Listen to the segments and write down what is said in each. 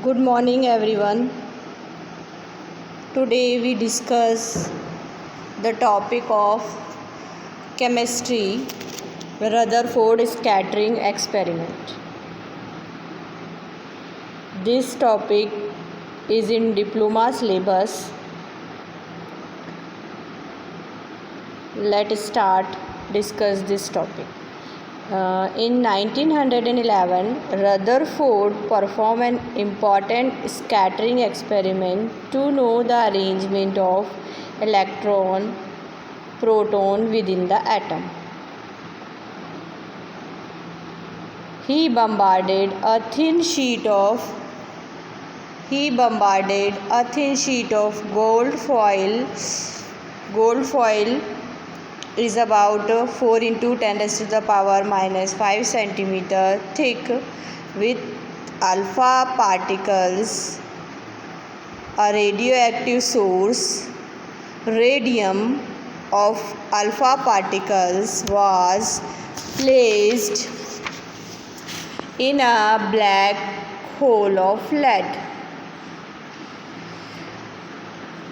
Good morning, everyone. Today we discuss the topic of chemistry, Rutherford scattering experiment. This topic is in diploma syllabus. Let's start discuss this topic. In 1911, Rutherford performed an important scattering experiment to know the arrangement of electron, proton within the atom. He bombarded a thin sheet of gold foil. Gold foil is about 4 into 10 raised to the power minus 5 centimeter thick with alpha particles. A radioactive source, radium of alpha particles, was placed in a black hole of lead.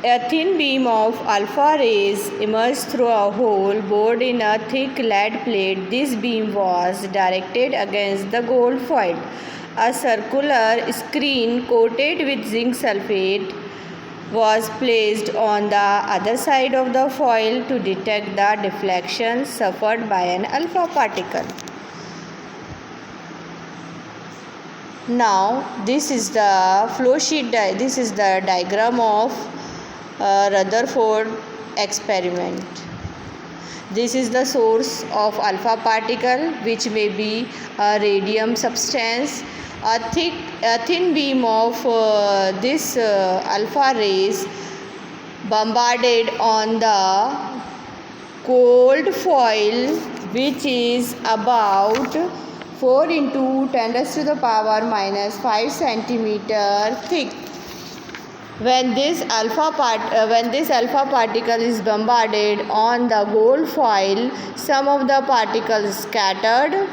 A thin beam of alpha rays emerged through a hole bored in a thick lead plate. This beam was directed against the gold foil. A circular screen coated with zinc sulfate was placed on the other side of the foil to detect the deflection suffered by an alpha particle. Now, this is the flow sheet. This is the diagram of Rutherford experiment. This is the source of alpha particle, which may be a radium substance. A thin beam of this alpha rays bombarded on the gold foil, which is about 4 into 10 raised to the power minus 5 centimeter thick. When this alpha particle is bombarded on the gold foil, some of the particles scattered,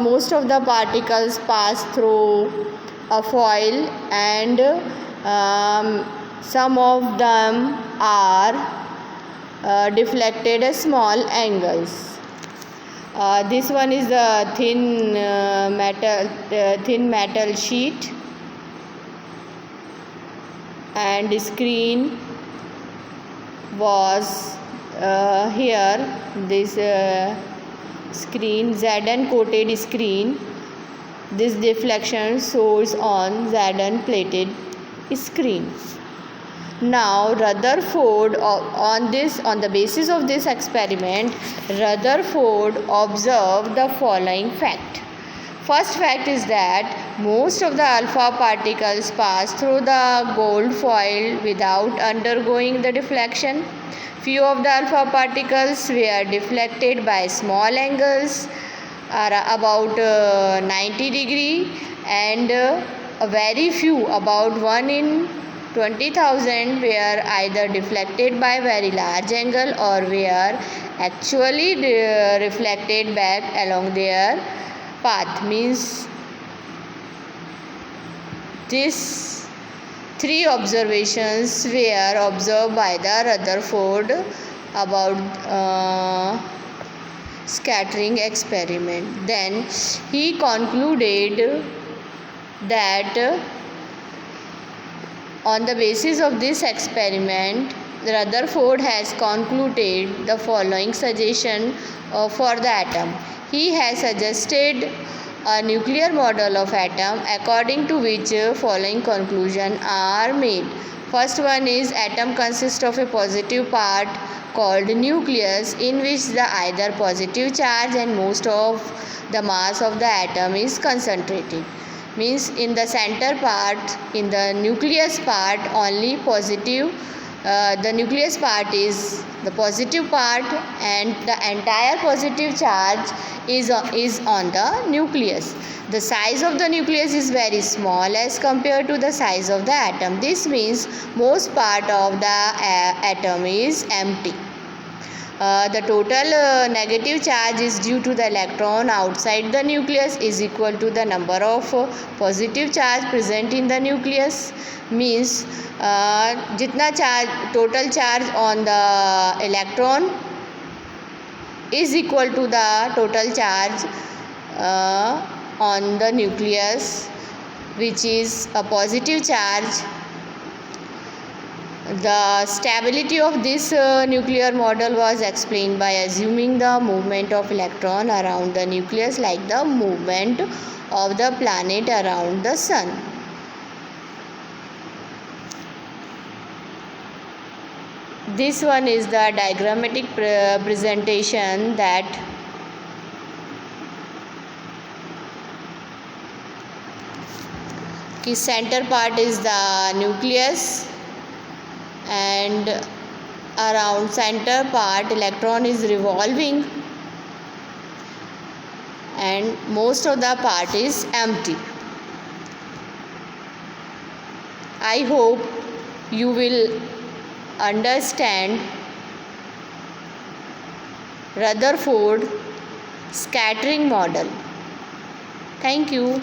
most of the particles pass through a foil, and some of them are deflected at small angles. This one is the thin metal sheet, and the screen was here. This screen, Zn coated screen. This deflection shows on Zn plated screen. Now Rutherford, on the basis of this experiment, Rutherford observed the following fact. First fact is that most of the alpha particles pass through the gold foil without undergoing the deflection. Few of the alpha particles were deflected by small angles, about 90 degree, and very few, about 1 in 20,000, were either deflected by very large angle or were actually reflected back along their path. Means these 3 observations were observed by the Rutherford about scattering experiment. Then he concluded that on the basis of this experiment, Rutherford has concluded the following suggestion for the atom. He has suggested a nuclear model of atom, according to which following conclusions are made. First one is, atom consists of a positive part called nucleus, in which the either positive charge and most of the mass of the atom is concentrated. Means in the center part, in the nucleus part, only positive, the nucleus part is the positive part, and the entire positive charge is on the nucleus. The size of the nucleus is very small as compared to the size of the atom. This means most part of the atom is empty. The total negative charge is due to the electron outside the nucleus is equal to the number of positive charge present in the nucleus. Means जितना charge total charge on the electron is equal to the total charge on the nucleus, which is a positive charge. The stability of this nuclear model was explained by assuming the movement of electron around the nucleus like the movement of the planet around the sun. This one is the diagrammatic presentation that the center part is the nucleus and around center part electron is revolving and most of the part is empty. I hope you will understand Rutherford scattering model. Thank you.